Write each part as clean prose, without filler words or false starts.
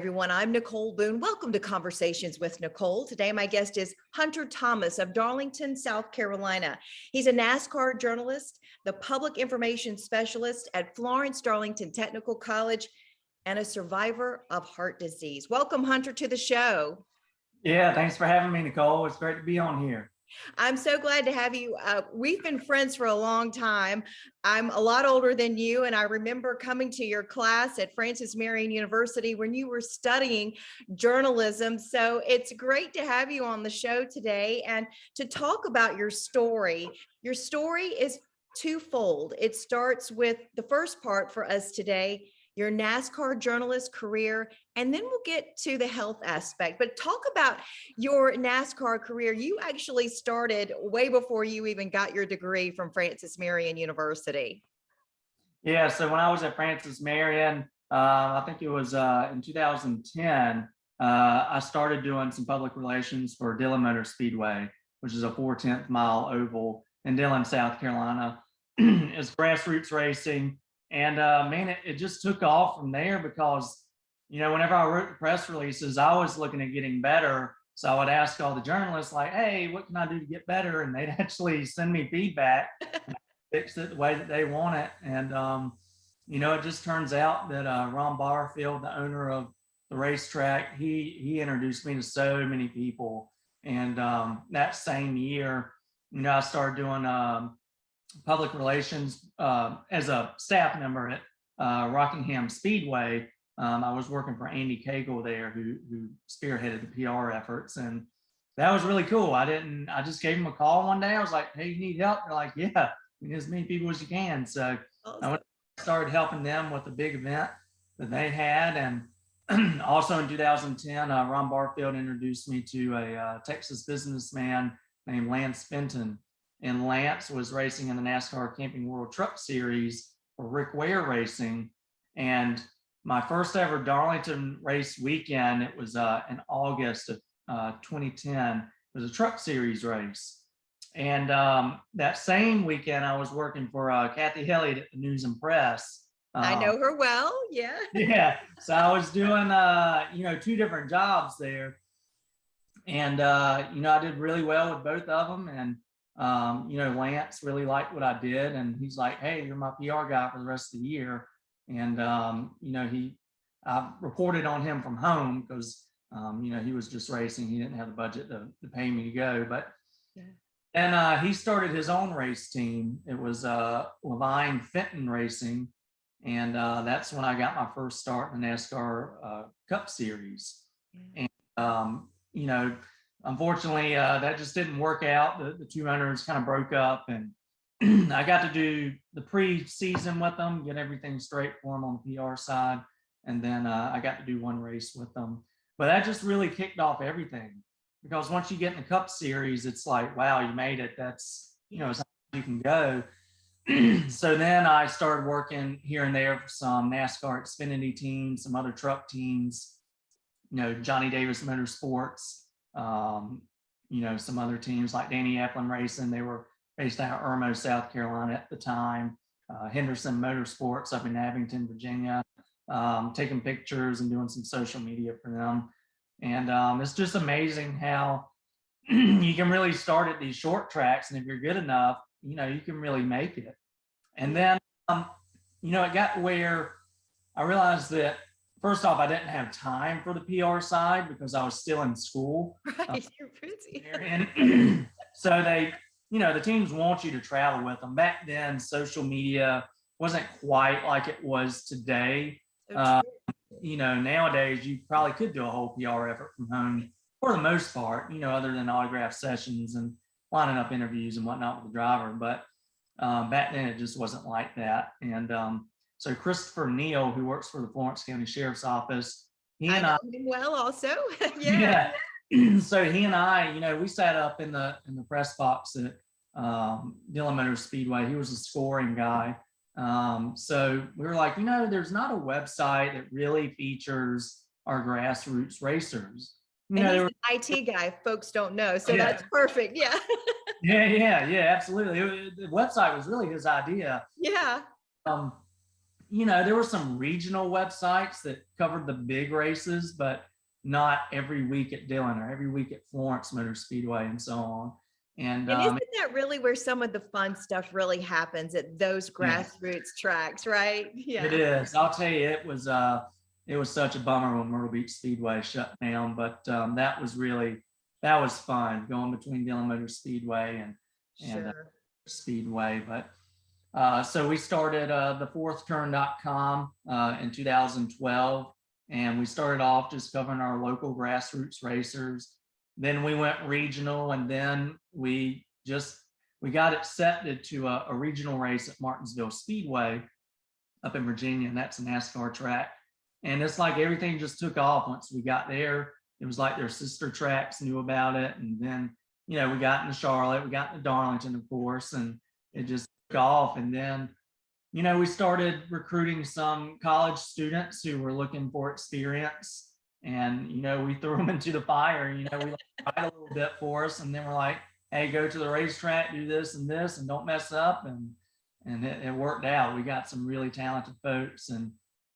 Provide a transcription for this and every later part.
everyone. I'm Nicole Boone. Welcome to Conversations with Nicole. Today, my guest is Hunter Thomas of Darlington, South Carolina. He's a NASCAR journalist, the public information specialist at Florence Darlington Technical College, and a survivor of heart disease. Welcome, Hunter, to the show. Yeah, thanks for having me, Nicole. It's great to be on here. I'm so glad to have you. We've been friends for a long time. I'm a lot older than you, and I remember coming to your class at Francis Marion University when you were studying journalism. So it's great to have you on the show today and to talk about your story. Your story is twofold. It starts with the first part for us today, your NASCAR journalist career, and then we'll get to the health aspect. But talk about your NASCAR career. You actually started way before you even got your degree from Francis Marion University. Yeah, so when I was at Francis Marion, I think it was in 2010, I started doing some public relations for Dillon Motor Speedway, which is a 4/10 mile oval in Dillon, South Carolina. It's grassroots racing. And man, it just took off from there because, whenever I wrote the press releases, I was looking at getting better. So I would ask all the journalists like, hey, what can I do to get better? And they'd actually send me feedback, and fix it the way that they want it. And, it just turns out that Ron Barfield, the owner of the racetrack, he introduced me to so many people. And that same year, I started doing public relations as a staff member at Rockingham Speedway. I was working for Andy Cagle there, who spearheaded the PR efforts, and that was really cool. I just gave him a call one day. I was like, hey, you need help? They're like, yeah, as many people as you can. So I started helping them with a big event that they had. And also in 2010, Ron Barfield introduced me to a Texas businessman named Lance Fenton. And Lance was racing in the NASCAR Camping World Truck Series for Rick Ware Racing. And my first ever Darlington race weekend, it was in August of 2010, it was a truck series race. And that same weekend, I was working for Kathy Elliott at the News and Press. I know her well, yeah. Yeah, so I was doing, two different jobs there. And, I did really well with both of them. And Lance really liked what I did, and he's like, hey, you're my PR guy for the rest of the year. And I reported on him from home because he was just racing. He didn't have the budget to pay me to go. But and he started his own race team. It was Levine Fenton Racing, and that's when I got my first start in the NASCAR Cup Series. And unfortunately, that just didn't work out. The two owners kind of broke up, and I got to do the pre-season with them, get everything straight for them on the PR side, and then I got to do one race with them. But that just really kicked off everything, because once you get in the Cup Series, it's like, wow, you made it. That's, as high as you can go. So then I started working here and there for some NASCAR Xfinity teams, some other truck teams, Johnny Davis Motorsports, some other teams like Danny Epplin Racing. They were based out of Irmo, South Carolina at the time. Henderson Motorsports up in Abington, Virginia, taking pictures and doing some social media for them. And it's just amazing how you can really start at these short tracks, and if you're good enough, you can really make it. And then, it got where I realized that, first off, I didn't have time for the PR side because I was still in school. Right, you're busy. And so they, the teams want you to travel with them. Back then, social media wasn't quite like it was today. Nowadays, you probably could do a whole PR effort from home for the most part, other than autograph sessions and lining up interviews and whatnot with the driver. But back then, it just wasn't like that. And so Christopher Neal, who works for the Florence County Sheriff's Office, I know him well also. Yeah. So he and I, we sat up in the press box at Dillon Motor Speedway. He was a scoring guy. So we were like, there's not a website that really features our grassroots racers. And he's an IT guy, folks don't know. So that's perfect. Yeah. Yeah, absolutely. The website was really his idea. Yeah. there were some regional websites that covered the big races, but not every week at Dillon or every week at Florence Motor Speedway and so on. And isn't that really where some of the fun stuff really happens, at those grassroots tracks, right? Yeah. it is. I'll tell you, it was such a bummer when Myrtle Beach Speedway shut down, but that was fun going between Dillon Motor Speedway and Sure. Speedway. But so we started thefourthturn.com in 2012, and we started off just covering our local grassroots racers. Then we went regional, and then we got accepted to a regional race at Martinsville Speedway up in Virginia, and that's a NASCAR track. And it's like everything just took off once we got there. It was like their sister tracks knew about it, and then we got into Charlotte, we got into Darlington, of course, and it just took off. And then we started recruiting some college students who were looking for experience, and we threw them into the fire. We tried a little bit for us, and then we're like, hey, go to the racetrack, do this, and don't mess up. And it worked out. We got some really talented folks, and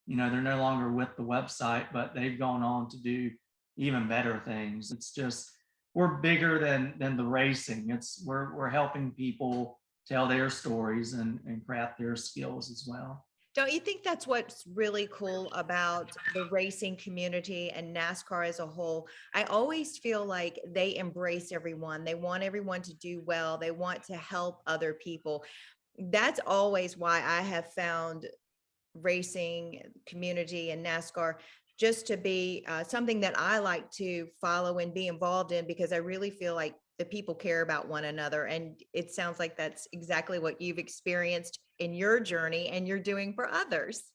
they're no longer with the website, but they've gone on to do even better things. It's just, we're bigger than the racing. We're helping people tell their stories and craft their skills as well. Don't you think that's what's really cool about the racing community and NASCAR as a whole? I always feel like they embrace everyone. They want everyone to do well. They want to help other people. That's always why I have found racing community and NASCAR just to be something that I like to follow and be involved in, because I really feel like the people care about one another. And it sounds like that's exactly what you've experienced in your journey and you're doing for others.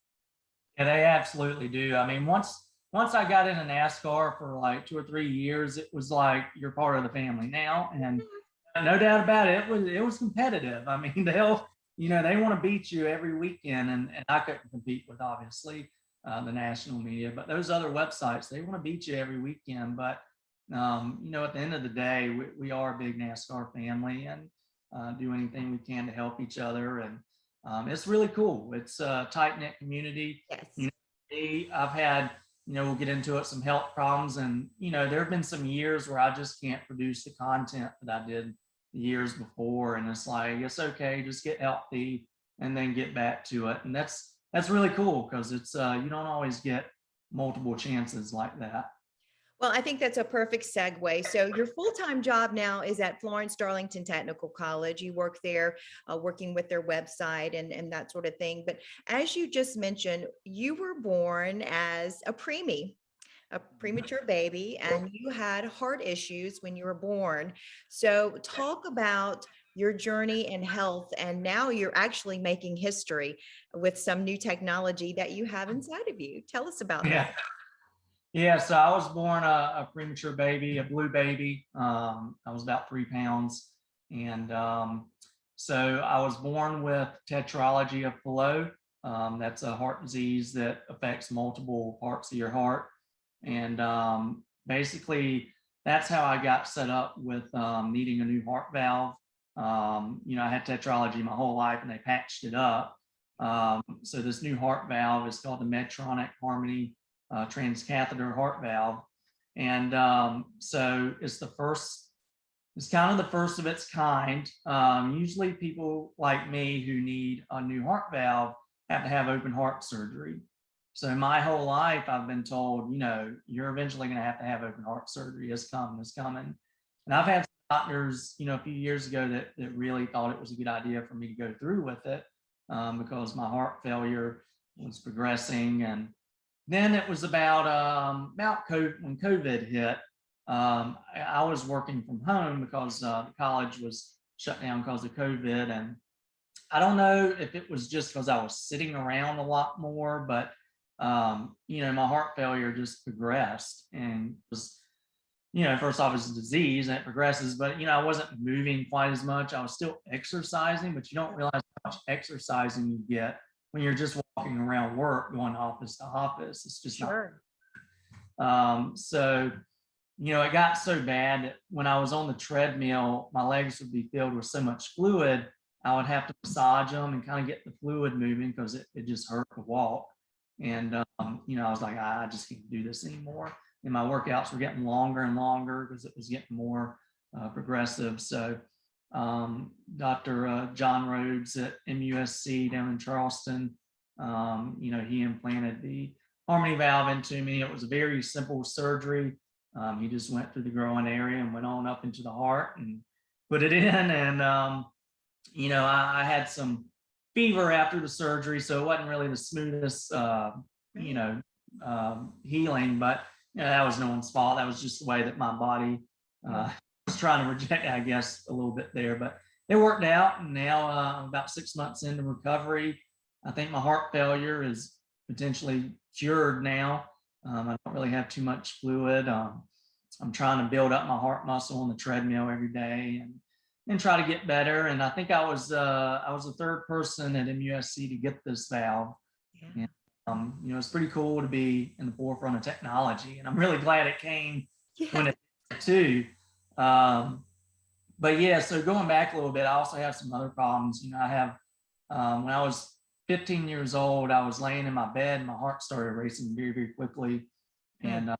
Yeah, they absolutely do. I mean, once I got into NASCAR for like 2 or 3 years, it was like you're part of the family now. And no doubt about it, it was competitive. I mean, they want to beat you every weekend, and I couldn't compete with, obviously, the national media, but those other websites, they want to beat you every weekend. But at the end of the day, we are a big NASCAR family, and do anything we can to help each other. And it's really cool. It's a tight-knit community. Yes. I've had, we'll get into it, some health problems, and there have been some years where I just can't produce the content that I did the years before, and it's like, it's okay, just get healthy and then get back to it. And that's really cool, because it's you don't always get multiple chances like that. Well, I think that's a perfect segue. So your full-time job now is at Florence Darlington Technical College. You work there, working with their website and that sort of thing. But as you just mentioned, you were born as a premature baby, and you had heart issues when you were born. So talk about your journey in health, and now you're actually making history with some new technology that you have inside of you. Tell us about that. Yeah, so I was born a premature baby, a blue baby. I was about 3 pounds. And so I was born with tetralogy of Fallot. That's a heart disease that affects multiple parts of your heart. And basically, that's how I got set up with needing a new heart valve. I had tetralogy my whole life, and they patched it up. So this new heart valve is called the Medtronic Harmony transcatheter heart valve. And so it's kind of the first of its kind. Usually people like me who need a new heart valve have to have open heart surgery. So my whole life I've been told, you're eventually going to have open heart surgery. It's coming. And I've had doctors, a few years ago that really thought it was a good idea for me to go through with it, because my heart failure was progressing. And then it was about COVID, when COVID hit. I was working from home because the college was shut down because of COVID. And I don't know if it was just because I was sitting around a lot more, but my heart failure just progressed, and was, first off, it's a disease and it progresses, but I wasn't moving quite as much. I was still exercising, but you don't realize how much exercising you get when you're just walking around work, going office to office. It's just Sure. So it got so bad that when I was on the treadmill, my legs would be filled with so much fluid, I would have to massage them and kind of get the fluid moving because it just hurt to walk. And, I was like, I just can't do this anymore. And my workouts were getting longer and longer because it was getting more progressive. So Dr. John Rhodes at MUSC down in Charleston, he implanted the harmony valve into me. It was a very simple surgery. He just went through the groin area and went on up into the heart and put it in. And, I had some fever after the surgery, so it wasn't really the smoothest, healing, but that was no one's fault. That was just the way that my body was trying to reject, I guess, a little bit there, but it worked out. And now I'm about 6 months into recovery. I think my heart failure is potentially cured now. I don't really have too much fluid. I'm trying to build up my heart muscle on the treadmill every day and try to get better. And I think I was the third person at MUSC to get this valve. Yeah. And, it's pretty cool to be in the forefront of technology, and I'm really glad it came when it did too. But yeah, so going back a little bit, I also have some other problems. I have, when I was 15 years old, I was laying in my bed and my heart started racing very, very quickly. And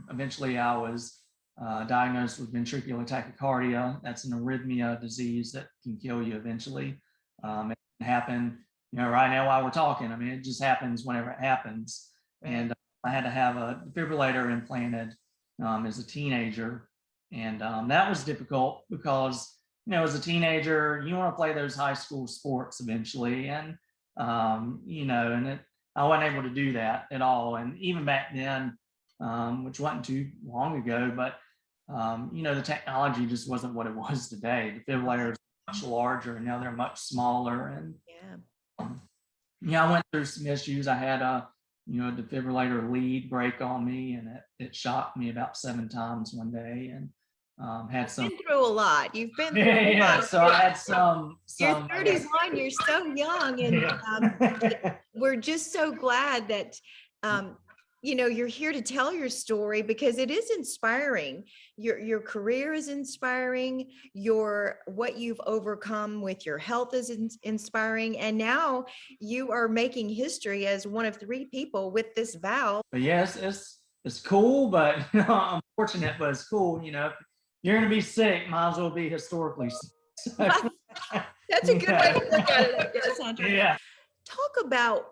eventually I was diagnosed with ventricular tachycardia. That's an arrhythmia disease that can kill you eventually. It can happen, right now while we're talking. I mean, it just happens whenever it happens. And I had to have a defibrillator implanted as a teenager. And that was difficult because, as a teenager, you want to play those high school sports eventually. And, I wasn't able to do that at all. And even back then, which wasn't too long ago, but, the technology just wasn't what it was today. Defibrillators are much larger and now they're much smaller. And, I went through some issues. I had a defibrillator lead break on me, and it shocked me about 7 times one day. And had some. You've been through a lot. You've been through a lot. So I had some. You're 31. You're so young, and we're just so glad that you're here to tell your story, because it is inspiring. Your career is inspiring. What you've overcome with your health is inspiring, and now you are making history as one of 3 people with this valve. But yes, it's cool, but unfortunate, but it's cool. You're going to be sick, might as well be historically sick. That's a good way to look at it, I guess, Andre. Yeah. Talk about,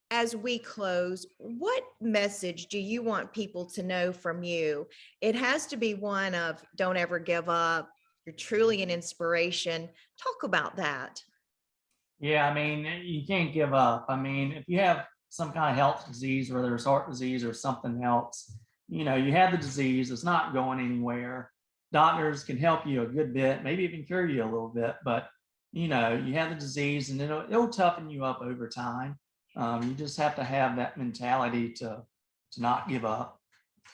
as we close, what message do you want people to know from you? It has to be one of don't ever give up. You're truly an inspiration. Talk about that. Yeah, I mean, you can't give up. I mean, if you have some kind of health disease, whether it's heart disease or something else, you have the disease, it's not going anywhere. Doctors can help you a good bit, maybe even cure you a little bit, but you have the disease and it'll toughen you up over time. You just have to have that mentality to not give up,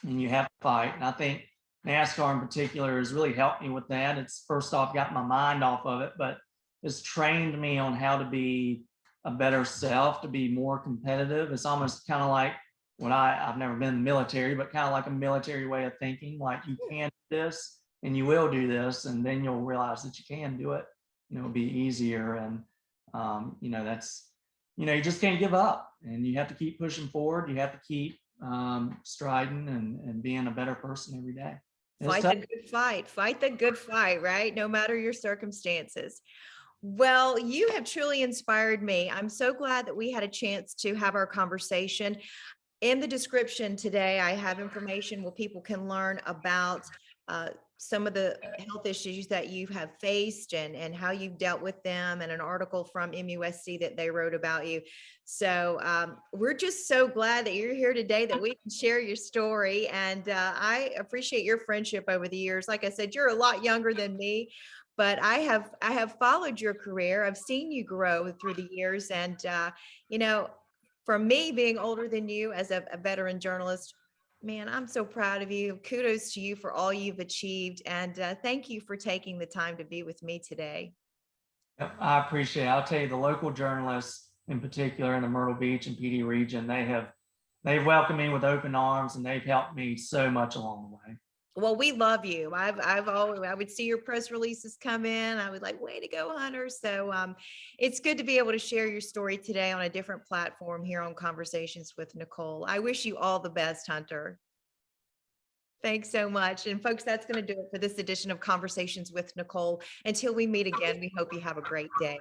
and you have to fight. And I think NASCAR in particular has really helped me with that. It's first off got my mind off of it, but it's trained me on how to be a better self, to be more competitive. It's almost kind of like what I've never been in the military, but kind of like a military way of thinking, like you can do this and you will do this, and then you'll realize that you can do it. It'll be easier. And, that's, you just can't give up, and you have to keep pushing forward. You have to keep striding and being a better person every day. Fight the good fight. Fight the good fight, right? No matter your circumstances. Well, you have truly inspired me. I'm so glad that we had a chance to have our conversation. In the description today, I have information where people can learn about some of the health issues that you have faced and how you've dealt with them, and an article from MUSC that they wrote about you. So we're just so glad that you're here today, that we can share your story. And I appreciate your friendship over the years. Like I said, you're a lot younger than me, but I have followed your career. I've seen you grow through the years. And, from me being older than you as a veteran journalist, man, I'm so proud of you. Kudos to you for all you've achieved. And thank you for taking the time to be with me today. Yep, I appreciate it. I'll tell you, the local journalists in particular in the Myrtle Beach and PD region, they've welcomed me with open arms, and they've helped me so much along the way. Well, we love you. I've always, I would see your press releases come in. I would like, way to go, Hunter. So it's good to be able to share your story today on a different platform here on Conversations with Nicole. I wish you all the best, Hunter. Thanks so much. And folks, that's going to do it for this edition of Conversations with Nicole. Until we meet again, we hope you have a great day.